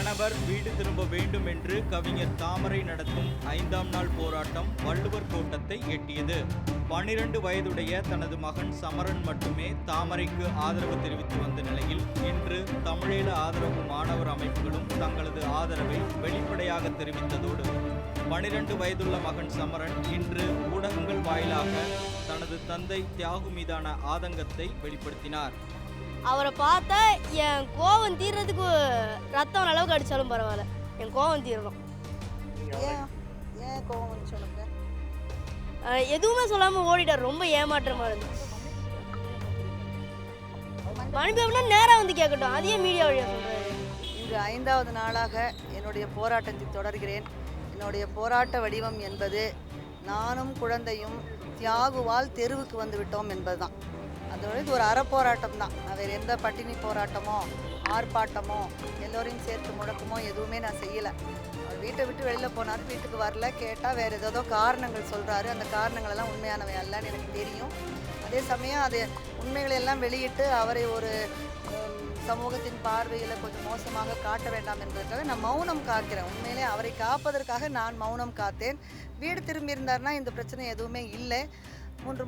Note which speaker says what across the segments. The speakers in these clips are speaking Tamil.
Speaker 1: கணவர் வீடு திரும்ப வேண்டும் என்று கவிஞர் தாமரை நடத்தும் 5ஆம் நாள் போராட்டம் வள்ளுவர் கோட்டத்தை எட்டியது. 12 வயதுடைய தனது மகன் சமரன் மட்டுமே தாமரைக்கு ஆதரவு தெரிவித்து வந்த நிலையில் இன்று தமிழீழ ஆதரவு மாணவர் அமைப்புகளும் தங்களது ஆதரவை வெளிப்படையாக தெரிவித்ததோடு 12 வயதுள்ள மகன் சமரன் இன்று ஊடகங்கள் வாயிலாக தனது தந்தை தியாகு மீதான ஆதங்கத்தை வெளிப்படுத்தினார்.
Speaker 2: அவரை பார்த்தா என் கோவம் தீர்றதுக்கு ரத்தம் அளவுக்கு அடித்தாலும் பரவாயில்ல, என் கோவம் தீரணும்.
Speaker 3: ஏன் கோவம் சொல்லுங்க?
Speaker 2: எதுவுமே சொல்லாமல் ஓடிட்டார். ரொம்ப ஏமாற்றமாக இருந்துச்சு. மனுப்பி அப்படின்னா நேராக வந்து கேட்கட்டும், அதையே மீடியா வழியாக சொல்கிறாரு.
Speaker 3: இன்று 5வது நாளாக என்னுடைய போராட்டத்தை தொடர்கிறேன். என்னுடைய போராட்ட வடிவம் என்பது நானும் குழந்தையும் தியாகுவால் தெருவுக்கு வந்து விட்டோம் என்பதுதான். அதோட இது ஒரு அறப்போராட்டம் தான். நான் வேறு எந்த பட்டினி போராட்டமோ ஆர்ப்பாட்டமோ எல்லோரையும் சேர்த்து முழக்கமோ எதுவுமே நான் செய்யலை. அவர் வீட்டை விட்டு வெளியில் போனார், வீட்டுக்கு வரல, கேட்டால் வேறு ஏதோ காரணங்கள் சொல்கிறாரு. அந்த காரணங்களெல்லாம் உண்மையானவை அல்லன்னு எனக்கு தெரியும். அதே சமயம் அது உண்மைகளெல்லாம் வெளியிட்டு அவரை ஒரு சமூகத்தின் பார்வையில் கொஞ்சம் மோசமாக காட்ட வேண்டாம் என்பதற்காக நான் மௌனம் காக்கிறேன். உண்மையிலே அவரை காப்பதற்காக நான் மௌனம் காத்தேன். வீடு திரும்பி இருந்தார்னா இந்த பிரச்சனை எதுவுமே இல்லை. 3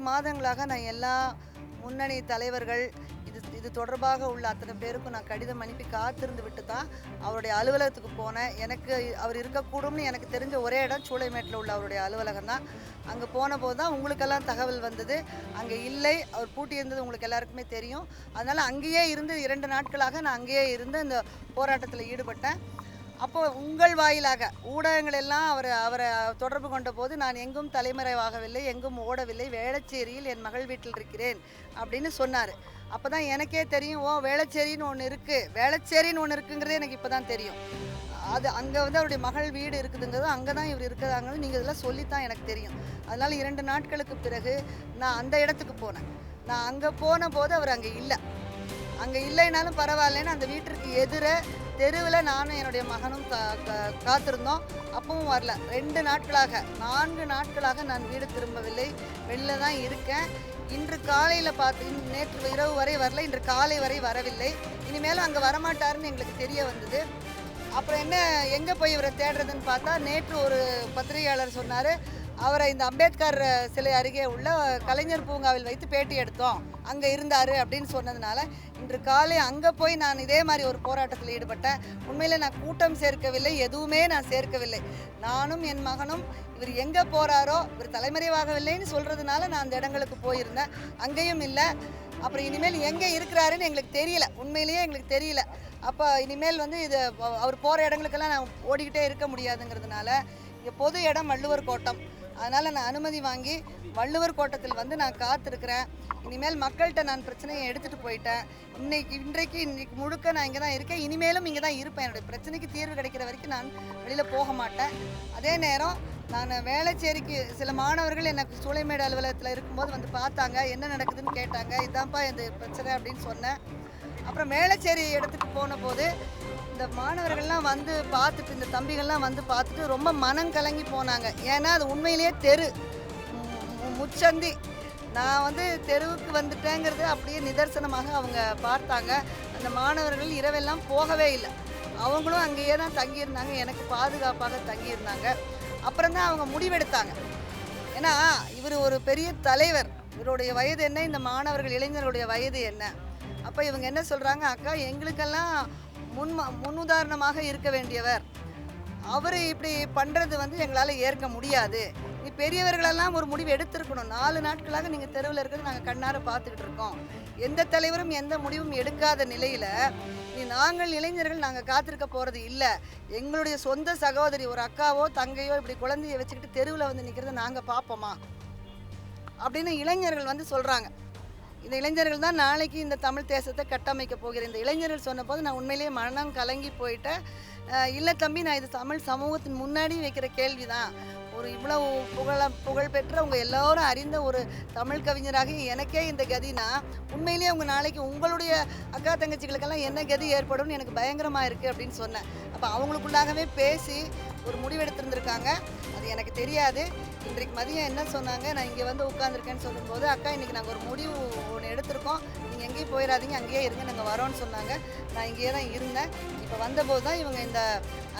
Speaker 3: மாதங்களாக நான் எல்லா முன்னணி தலைவர்கள் இது தொடர்பாக உள்ள அத்தனை பேருக்கும் நான் கடிதம் அனுப்பி காத்திருந்து விட்டு தான் அவருடைய அலுவலகத்துக்கு போனேன். எனக்கு அவர் இருக்கக்கூடும்னு எனக்கு தெரிஞ்ச ஒரே இடம் சூளைமேட்டில் உள்ள அவருடைய அலுவலகம் தான். அங்கே போன போது தான் உங்களுக்கெல்லாம் தகவல் வந்தது. அங்கே இல்லை, அவர் பூட்டி இருந்தது உங்களுக்கு எல்லாருக்குமே தெரியும். அதனால் அங்கேயே இருந்து 2 நாட்களாக நான் அங்கேயே இருந்து இந்த போராட்டத்தில் ஈடுபட்டேன். அப்போது உங்கள் வாயிலாக ஊடகங்கள் எல்லாம் அவரை தொடர்பு கொண்ட போது நான் எங்கும் தலைமறைவாகவில்லை, எங்கும் ஓடவில்லை, வேளச்சேரியில் என் மகள் வீட்டில் இருக்கிறேன் அப்படின்னு சொன்னார். அப்போ தான் எனக்கே தெரியும், வேளச்சேரின்னு ஒன்று இருக்குங்கிறதே எனக்கு இப்போ தான் தெரியும். அது அங்கே வந்து அவருடைய மகள் வீடு இருக்குதுங்கிறது, அங்கே தான் இவர் இருக்கிறாங்கன்னு நீங்கள் இதெல்லாம் சொல்லித்தான் எனக்கு தெரியும். அதனால் 2 நாட்களுக்கு பிறகு நான் அந்த இடத்துக்கு போனேன். நான் அங்கே போன போது அவர் அங்கே இல்லைனாலும் பரவாயில்லன்னு அந்த வீட்டிற்கு எதிர தெருவில் நானும் என்னுடைய மகனும் காத்திருந்தோம். அப்பவும் வரல. 4 நாட்களாக நான் வீடு திரும்பவில்லை, வெளியில் தான் இருக்கேன். இன்று காலையில் நேற்று இரவு வரை வரல, இன்று காலை வரை வரவில்லை. இனிமேலும் அங்கே வரமாட்டாருன்னு எங்களுக்கு தெரிய வந்தது. அப்புறம் எங்கே போய் இவரை தேடுறதுன்னு பார்த்தா நேற்று ஒரு பத்திரிகையாளர் சொன்னார், அவரை இந்த அம்பேத்கர் சிலை அருகே உள்ள கலைஞர் பூங்காவில் வைத்து பேட்டி எடுத்தோம், அங்கே இருந்தார் அப்படின்னு சொன்னதுனால இன்று காலை அங்கே போய் நான் இதே மாதிரி ஒரு போராட்டத்தில் ஈடுபட்டேன். உண்மையில் நான் கூட்டம் சேர்க்கவில்லை, எதுவுமே நான் சேர்க்கவில்லை. நானும் என் மகனும் இவர் எங்கே போகிறாரோ, இவர் தலைமறைவாகவில்லைன்னு சொல்கிறதுனால நான் அந்த இடங்களுக்கு போயிருந்தேன். அங்கேயும் இல்லை. அப்புறம் இனிமேல் எங்கே இருக்கிறாருன்னு எங்களுக்கு தெரியல, உண்மையிலேயே எங்களுக்கு தெரியல. அப்போ இனிமேல் வந்து இது அவர் போகிற இடங்களுக்கெல்லாம் நான் ஓடிக்கிட்டே இருக்க முடியாதுங்கிறதுனால இங்கே பொது இடம் வள்ளுவர் கோட்டம். அதனால் நான் அனுமதி வாங்கி வள்ளுவர் கோட்டத்தில் வந்து நான் காத்திருக்கிறேன். இனிமேல் மக்கள்கிட்ட நான் பிரச்சனையை எடுத்துகிட்டு போயிட்டேன். இன்றைக்கு முழுக்க நான் இங்கே தான் இருக்கேன். இனிமேலும் இங்கே தான் இருப்பேன். என்னுடைய பிரச்சனைக்கு தீர்வு கிடைக்கிற வரைக்கும் நான் வெளியில் போக மாட்டேன். அதே நேரம் நான் வேளச்சேரிக்கு சில மாணவர்கள் எனக்கு சூளைமேடு அலுவலகத்தில் இருக்கும்போது வந்து பார்த்தாங்க, என்ன நடக்குதுன்னு கேட்டாங்க. இதுதான்ப்பா இந்த பிரச்சனை அப்படின்னு சொன்னேன். அப்புறம் வேளச்சேரி இடத்துக்கு போன போது இந்த மாணவர்கள்லாம் வந்து பார்த்துட்டு, இந்த தம்பிகள்லாம் வந்து பார்த்துட்டு ரொம்ப மனம் கலங்கி போனாங்க. ஏன்னா அது உண்மையிலேயே தெரு முச்சந்தி. நான் வந்து தெருவுக்கு வந்துட்டேங்கிறது அப்படியே நிதர்சனமாக அவங்க பார்த்தாங்க. அந்த மாணவர்கள் இரவெல்லாம் போகவே இல்லை, அவங்களும் அங்கேயே தான் தங்கியிருந்தாங்க, எனக்கு பாதுகாப்பாக தங்கியிருந்தாங்க. அப்புறம் தான் அவங்க முடிவெடுத்தாங்க. ஏன்னா இவர் ஒரு பெரிய தலைவர், இவருடைய வயது என்ன, இந்த மாணவர்கள் இளைஞர்களுடைய வயது என்ன. அப்போ இவங்க என்ன சொல்கிறாங்க, அக்கா எங்களுக்கெல்லாம் முன்னுதாரணமாக இருக்க வேண்டியவர், அவர் இப்படி பண்ணுறது வந்து எங்களால் ஏற்க முடியாது. நீ பெரியவர்களெல்லாம் ஒரு முடிவு எடுத்திருக்கணும். 4 நாட்களாக நீங்கள் தெருவில் இருக்கிறது நாங்கள் கண்ணார பார்த்துக்கிட்டு இருக்கோம். எந்த தலைவரும் எந்த முடிவும் எடுக்காத நிலையில் நாங்கள் இளைஞர்கள் நாங்கள் காத்திருக்க போகிறது இல்லை. எங்களுடைய சொந்த சகோதரி ஒரு அக்காவோ தங்கையோ இப்படி குழந்தைய வச்சுக்கிட்டு தெருவில் வந்து நிற்கிறத நாங்கள் பார்ப்போமா அப்படின்னு இளைஞர்கள் வந்து சொல்கிறாங்க. இந்த இளைஞர்கள் தான் நாளைக்கு இந்த தமிழ் தேசத்தை கட்டமைக்க போகிற இந்த இளைஞர்கள் சொன்னபோது நான் உண்மையிலேயே மனம் கலங்கி போயிட்டேன். இல்லை தம்பி, நான் இது தமிழ் சமூகத்தின் முன்னாடி வைக்கிற கேள்வி தான். ஒரு இவ்வளவு புகழ் பெற்ற உங்கள் எல்லோரும் அறிந்த ஒரு தமிழ் கவிஞராக எனக்கே இந்த கதினா, உண்மையிலேயே உங்கள் நாளைக்கு உங்களுடைய அக்கா தங்கச்சிகளுக்கெல்லாம் என்ன கதி ஏற்படும்னு எனக்கு பயங்கரமாக இருக்குது அப்படின்னு சொன்னேன். அப்போ அவங்களுக்குள்ளாகவே பேசி ஒரு முடிவெடுத்திருந்திருக்காங்க. அது எனக்கு தெரியாது. இன்றைக்கு மதியம் என்ன சொன்னாங்க, நான் இங்கே வந்து உட்காந்துருக்கேன்னு சொல்லும்போது, அக்கா இன்றைக்கி நாங்கள் ஒரு முடிவு ஒன்று எடுத்திருக்கோம், இருக்கோம், நீங்கள் எங்கேயும் போயிடாதீங்க, அங்கேயே இருங்க, நாங்கள் வரோன்னு சொன்னாங்க. நான் இங்கேயே தான் இருந்தேன். இப்போ வந்தபோது தான் இவங்க இந்த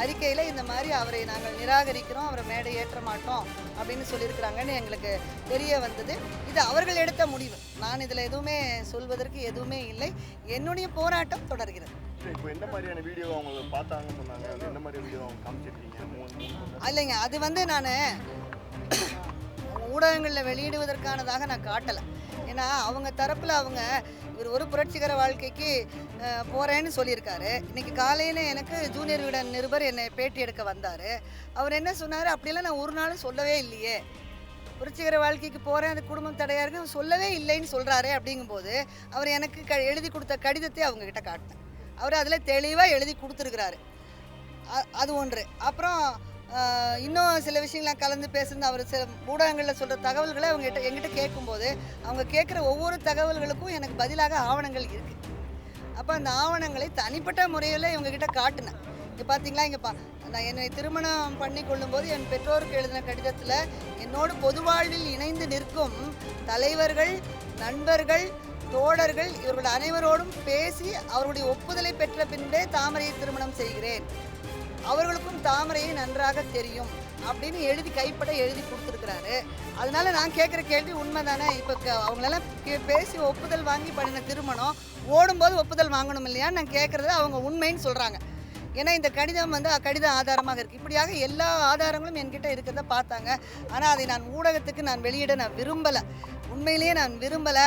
Speaker 3: அறிக்கையில் இந்த மாதிரி அவரை நாங்கள் நிராகரிக்கிறோம், அவரை மேடை ஏற்ற மாட்டோம் அப்படின்னு சொல்லியிருக்கிறாங்கன்னு எங்களுக்கு தெரிய வந்தது. இது அவர்கள் எடுத்த முடிவு. நான் இதில் எதுவுமே சொல்வதற்கு எதுவுமே இல்லை. என்னுடைய போராட்டம் தொடர்கிறது.
Speaker 4: இப்போ என்ன மாதிரியான வீடியோ அவங்க பார்த்தாங்கன்னு சொன்னாங்க, என்ன மாதிரி வீடியோ அவங்க காமிச்சிருக்கீங்க?
Speaker 3: இல்லைங்க, அது வந்து நான் ஊடகங்களில் வெளியிடுவதற்கானதாக நான் காட்டலை. ஏன்னா அவங்க தரப்பில் அவங்க இவர் ஒரு புரட்சிகர வாழ்க்கைக்கு போகிறேன்னு சொல்லியிருக்காரு. இன்றைக்கி காலையில் எனக்கு ஜூனியர் விகடன் நிருபர் என்னை பேட்டி எடுக்க வந்தார். அவர் என்ன சொன்னார், அப்படியெல்லாம் நான் ஒரு நாளும் சொல்லவே இல்லையே, புரட்சிகர வாழ்க்கைக்கு போகிறேன், அது குடும்பம் தடையாக இருக்கு சொல்லவே இல்லைன்னு சொல்கிறாரு. அப்படிங்கும்போது அவர் எனக்கு எழுதி கொடுத்த கடிதத்தை அவங்கக்கிட்ட காட்டினேன். அவர் அதில் தெளிவாக எழுதி கொடுத்துருக்கிறாரு. அது ஒன்று. அப்புறம் இன்னும் சில விஷயங்கள்லாம் கலந்து பேசுறது. அவர் சில ஊடகங்களில் சொல்கிற தகவல்களை எங்கிட்ட கேட்கும்போது அவங்க கேட்குற ஒவ்வொரு தகவல்களுக்கும் எனக்கு பதிலாக ஆவணங்கள் இருக்குது. அப்போ அந்த ஆவணங்களை தனிப்பட்ட முறையில் இவங்ககிட்ட காட்டினேன். இங்கே பார்த்தீங்களா, இங்கே நான் என்னை திருமணம் பண்ணி கொள்ளும்போது என் பெற்றோருக்கு எழுதின கடிதத்தில் என்னோடு பொது வாழ்வில் இணைந்து நிற்கும் தலைவர்கள், நண்பர்கள், தோழர்கள் இவர்கள் அனைவரோடும் பேசி அவர்களுடைய ஒப்புதலை பெற்ற பின்பே தாமரையை திருமணம் செய்கிறேன், அவர்களுக்கும் தாமரையை நன்றாக தெரியும் அப்படின்னு கைப்பட எழுதி கொடுத்துருக்குறாரு. அதனால நான் கேட்குற கேள்வி உண்மைதானே? இப்போ அவங்களெல்லாம் பேசி ஒப்புதல் வாங்கி பண்ணின திருமணம் ஓடும்போது ஒப்புதல் வாங்கணும் இல்லையான்னு நான் கேட்குறது அவங்க உண்மைன்னு சொல்கிறாங்க. ஏன்னா இந்த கடிதம் வந்து கடித ஆதாரமாக இருக்குது. இப்படியாக எல்லா ஆதாரங்களும் என்கிட்ட இருக்கிறத பார்த்தாங்க. ஆனால் அதை நான் ஊடகத்துக்கு நான் வெளியிட நான் விரும்பலை, உண்மையிலேயே நான் விரும்பலை.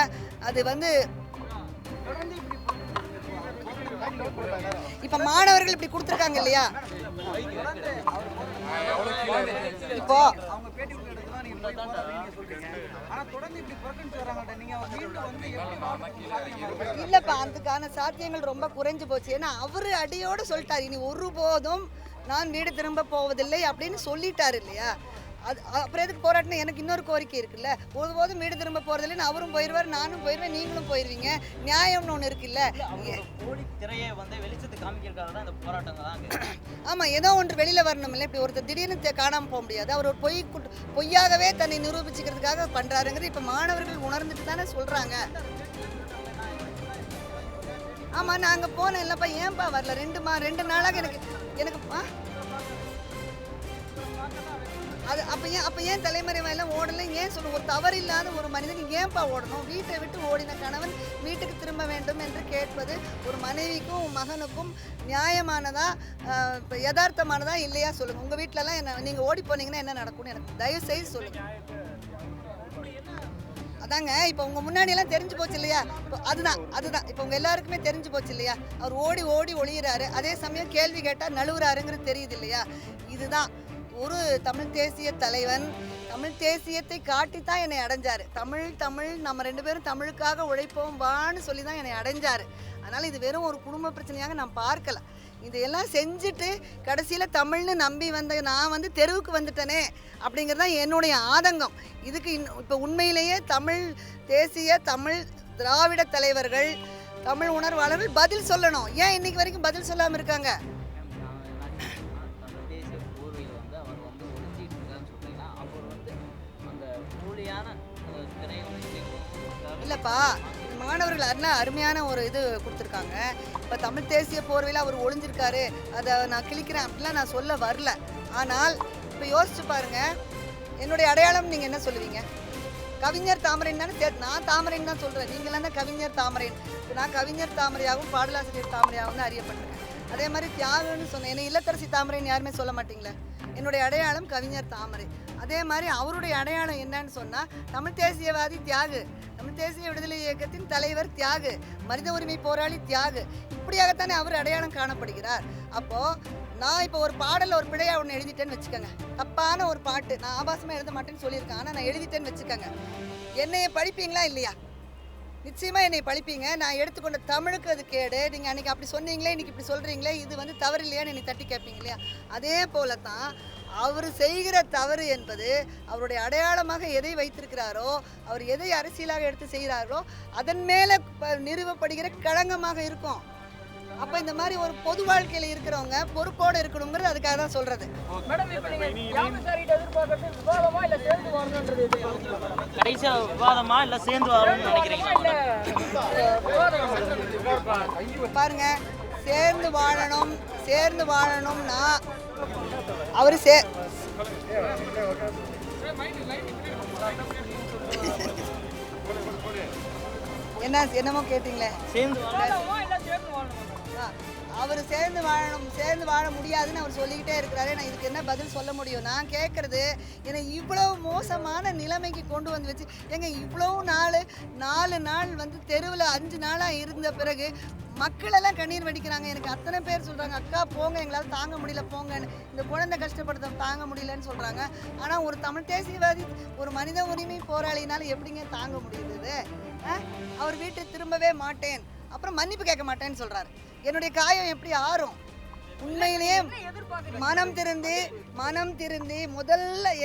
Speaker 3: அது வந்து இப்போ மாணவர்கள் இப்படி கொடுத்துருக்காங்க இல்லையா, இப்போ இல்லப்பா அதுக்கான சாத்தியங்கள் ரொம்ப குறைஞ்சு போச்சு. ஏன்னா அவரு அடியோடு சொல்லிட்டாரு, இனி ஒருபோதும் நான் வீடு திரும்ப போவதில்லை அப்படின்னு சொல்லிட்டாரு இல்லையா. அது அப்புறம் எதுக்கு போராட்டினா? எனக்கு இன்னொரு கோரிக்கை இருக்குல்ல, ஒருபோதும் வீடு திரும்ப போகிறதில்லைன்னு அவரும் போயிடுவார், நானும் போயிடுவேன், நீங்களும் போயிடுவீங்க. நியாயம்னு ஒன்று இருக்குல்ல. ஆமாம், ஏதோ ஒன்று வெளியில் வரணும் இல்லை. இப்படி ஒருத்தர் திடீர்னு காணாமல் போக முடியாது. அவர் ஒரு பொய்யாகவே தன்னை நிரூபிச்சுக்கிறதுக்காக பண்ணுறாருங்கிறது இப்போ மாணவர்கள் உணர்ந்துட்டு தானே சொல்கிறாங்க. ஆமாம், நான் அங்கே போனேன் இல்லைப்பா, ஏன்ப்பா வரல? 2 நாளாக எனக்கு அது அப்போ ஏன் தலைமுறை எல்லாம் ஓடலை? ஏன் சொல்லுங்க, ஒரு தவறு இல்லாத ஒரு மனிதன் ஏன்ப்பா ஓடணும்? வீட்டை விட்டு ஓடின கணவன் வீட்டுக்கு திரும்ப வேண்டும் என்று கேட்பது ஒரு மனைவிக்கும் மகனுக்கும் நியாயமானதா, யதார்த்தமானதா இல்லையா சொல்லுங்கள். உங்கள் வீட்டிலலாம் என்ன நீங்கள் ஓடி போனீங்கன்னா என்ன நடக்கும்னு எனக்கு தயவு செய்து சொல்லுங்கள். அதாங்க இப்போ உங்கள் முன்னாடியெல்லாம் தெரிஞ்சு போச்சு இல்லையா. அதுதான் இப்போ உங்கள் எல்லாருக்குமே தெரிஞ்சு போச்சு இல்லையா. அவர் ஓடி ஒளியிறாரு, அதே சமயம் கேள்வி கேட்டால் நழுவுறாருங்கிறது தெரியுது இல்லையா. இதுதான் ஒரு தமிழ் தேசிய தலைவன் தமிழ் தேசியத்தை காட்டித்தான் என்னை அடைஞ்சார். தமிழ் நம்ம 2 பேரும் தமிழுக்காக உழைப்போம் வான்னு சொல்லி தான் என்னை அடைஞ்சார். அதனால் இது வெறும் ஒரு குடும்ப பிரச்சனையாக நான் பார்க்கல. இதையெல்லாம் செஞ்சுட்டு கடைசியில் தமிழ்னு நம்பி வந்த நான் வந்து தெருவுக்கு வந்துட்டேனே அப்படிங்கிறது தான் என்னுடைய ஆதங்கம். இதுக்கு இப்போ உண்மையிலேயே தமிழ் தேசிய தமிழ் திராவிட தலைவர்கள், தமிழ் உணர்வாளர்கள் பதில் சொல்லணும். ஏன் இன்னைக்கு வரைக்கும் பதில் சொல்லாமல் இருக்காங்க? இல்லைப்பா, மாணவர்கள் அருமையான ஒரு இது கொடுத்துருக்காங்க. இப்போ தமிழ் தேசிய போர்வையில் அவர் ஒளிஞ்சிருக்காரு, அதை நான் கிழிக்கிறேன் அப்படிலாம் நான் சொல்ல வரல. ஆனால் இப்போ யோசிச்சு பாருங்க, என்னுடைய அடையாளம் நீங்கள் என்ன சொல்லுவீங்க? கவிஞர் தாமரைன்னு தானே. நான் தாமரைன்னு தான் சொல்கிறேன், நீங்களாம் தான் கவிஞர் தாமரைன்னு. இப்போ நான் கவிஞர் தாமரையாகவும் பாடலாசிரியர் தாமரையாகவும் தான் அறியப்பட்டிருக்கேன். அதே மாதிரி தியாகுன்னு சொன்னேன், என்னை இல்லத்தரசி தாமரைன்னு யாருமே சொல்ல மாட்டீங்களே. என்னுடைய அடையாளம் கவிஞர் தாமரை. அதே மாதிரி அவருடைய அடையாளம் என்னன்னு சொன்னால் தமிழ் தேசியவாதி தியாகு, தமிழ் தேசிய விடுதலை இயக்கத்தின் தலைவர் தியாகு, மனித உரிமை போராளி தியாகு, இப்படியாகத்தானே அவர் அடையாளம் காணப்படுகிறார். அப்போது நான் இப்போ ஒரு பாடலில் ஒரு பிழையாக ஒன்று எழுதிட்டேன்னு வச்சுக்கோங்க, தப்பான ஒரு பாட்டு, நான் ஆபாசமாக எழுத மாட்டேன்னு சொல்லியிருக்கேன், ஆனால் நான் எழுதிட்டேன்னு வச்சுக்கோங்க, என்னைய படிப்பீங்களா இல்லையா? நிச்சயமாக என்னை பழிப்பீங்க. நான் எடுத்துக்கொண்ட தமிழுக்கு அது கேடு. நீங்கள் அன்றைக்கி அப்படி சொன்னீங்களே, இன்றைக்கி இப்படி சொல்கிறீங்களே, இது வந்து தவறு இல்லையான்னு என்னை தட்டி கேட்பீங்க இல்லையா? அதே போல தான் அவர் செய்கிற தவறு என்பது அவருடைய அடையாளமாக எதை வைத்திருக்கிறாரோ, அவர் எதை அரசியலாக எடுத்து செய்கிறாரோ அதன் மேலே நிறுவப்படுகிற களங்கமாக இருக்கும். அப்போ இந்த மாதிரி ஒரு பொது வாழ்க்கையில் இருக்கிறவங்க பொறுப்போடு இருக்கணுங்கிறது அதுக்காக தான் சொல்கிறது.
Speaker 5: கடைசியாக விவாதமா இல்லை சேர்ந்து வரணும்னு நினைக்கிறீங்களா?
Speaker 3: பாருங்க, சேர்ந்து வாழணும்னா அவர் என்னமோ கேட்டீங்களே, அவர் சேர்ந்து வாழ முடியாதுன்னு அவர் சொல்லிக்கிட்டே இருக்கிறாரு. நான் இதுக்கு என்ன பதில் சொல்ல முடியும்? நான் கேட்குறது, என்னை இவ்வளோ மோசமான நிலைமைக்கு கொண்டு வந்து வச்சு, இவ்வளோ 4 நாள் வந்து தெருவில் 5 நாளாக இருந்த பிறகு மக்களெல்லாம் கண்ணீர் வடிக்கிறாங்க. எனக்கு அத்தனை பேர் சொல்கிறாங்க, அக்கா போங்க, எங்களால் தாங்க முடியல போங்கன்னு, இந்த குழந்தை கஷ்டப்படுத்த தாங்க முடியலன்னு சொல்கிறாங்க. ஆனால் ஒரு தமிழ் தேசியவாதி, ஒரு மனித உரிமை போராளினால எப்படிங்க தாங்க முடியுது? அவர் வீட்டுக்கு திரும்பவே மாட்டேன், அப்புறம் மன்னிப்பு கேட்க மாட்டேன்னு சொல்கிறாரு. என்னுடைய காயம் எப்படி ஆறும்? உண்மையிலேயே மனம் திருந்தி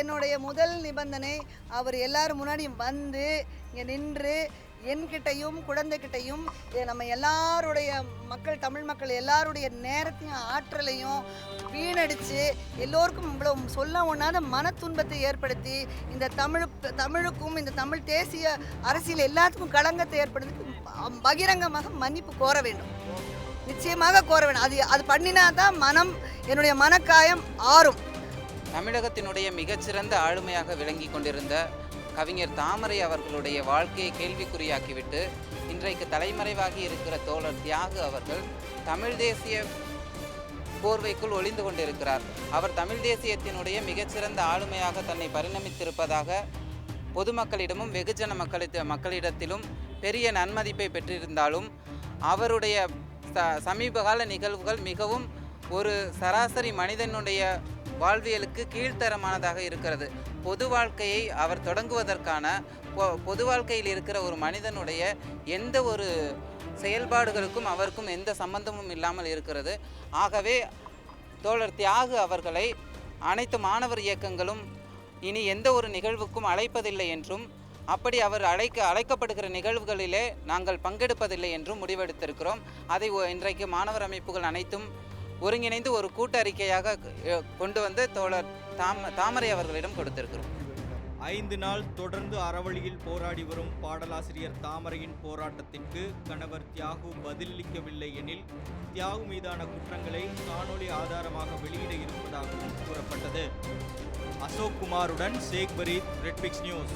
Speaker 3: என்னுடைய முதல் நிபந்தனை, அவர் எல்லாரும் முன்னாடி வந்து இங்கே நின்று என்கிட்டையும் குழந்தைகிட்டையும் நம்ம எல்லாருடைய தமிழ் மக்கள் எல்லாருடைய நேரத்தையும் ஆற்றலையும் வீணடித்து எல்லோருக்கும் இவ்வளோ சொல்ல ஒண்ணாத மன துன்பத்தை ஏற்படுத்தி இந்த தமிழுக்கும் இந்த தமிழ் தேசிய அரசியல் எல்லாத்துக்கும் களங்கத்தை ஏற்படுத்தி பகிரங்கமாக மன்னிப்பு கோர வேண்டும், நிச்சயமாக கோர வேண்டும். அது பண்ணினா தான் என்னுடைய மனக்காயம் ஆறும்.
Speaker 5: தமிழகத்தினுடைய மிகச்சிறந்த ஆளுமையாக விளங்கி கொண்டிருந்த கவிஞர் தாமரை அவர்களுடைய வாழ்க்கையை கேள்விக்குறியாக்கிவிட்டு இன்றைக்கு தலைமறைவாகி இருக்கிற தோழர் தியாகு அவர்கள் தமிழ் தேசிய போர்வைக்குள் ஒளிந்து கொண்டிருக்கிறார். அவர் தமிழ் தேசியத்தினுடைய மிகச்சிறந்த ஆளுமையாக தன்னை பரிணமித்திருப்பதாக பொதுமக்களிடமும் வெகுஜன மக்களிடத்திலும் பெரிய நன்மதிப்பை பெற்றிருந்தாலும் அவருடைய சமீபகால நிகழ்வுகள் மிகவும் ஒரு சராசரி மனிதனுடைய வாழ்வியலுக்கு கீழ்த்தரமானதாக இருக்கிறது. பொது வாழ்க்கையை அவர் தொடங்குவதற்கான பொது வாழ்க்கையில் இருக்கிற ஒரு மனிதனுடைய எந்த ஒரு செயல்பாடுகளுக்கும் அவருக்கும் எந்த சம்பந்தமும் இல்லாமல் இருக்கிறது. ஆகவே தோழர் தியாகு அவர்களை அனைத்து மாணவர் இயக்கங்களும் இனி எந்த ஒரு நிகழ்வுக்கும் அழைப்பதில்லை என்றும், அப்படி அவர் அழைக்கப்படுகிற நிகழ்வுகளிலே நாங்கள் பங்கெடுப்பதில்லை என்றும் முடிவெடுத்திருக்கிறோம். அதை இன்றைக்கு மாணவர் அமைப்புகள் அனைத்தும் ஒருங்கிணைந்து ஒரு கூட்டறிக்கையாக கொண்டு வந்து தோழர் தாமரை அவர்களிடம் கொடுத்திருக்கிறோம்.
Speaker 1: 5 நாள் தொடர்ந்து அறவழியில் போராடி வரும் பாடலாசிரியர் தாமரையின் போராட்டத்திற்கு கணவர் தியாகு பதிலளிக்கவில்லை எனில் தியாகு மீதான குற்றங்களை காணொலி ஆதாரமாக வெளியிட இருப்பதாகவும் கூறப்பட்டது. அசோக் குமாருடன் ஷேக் பரீத், ரெட் பிக்ஸ் நியூஸ்.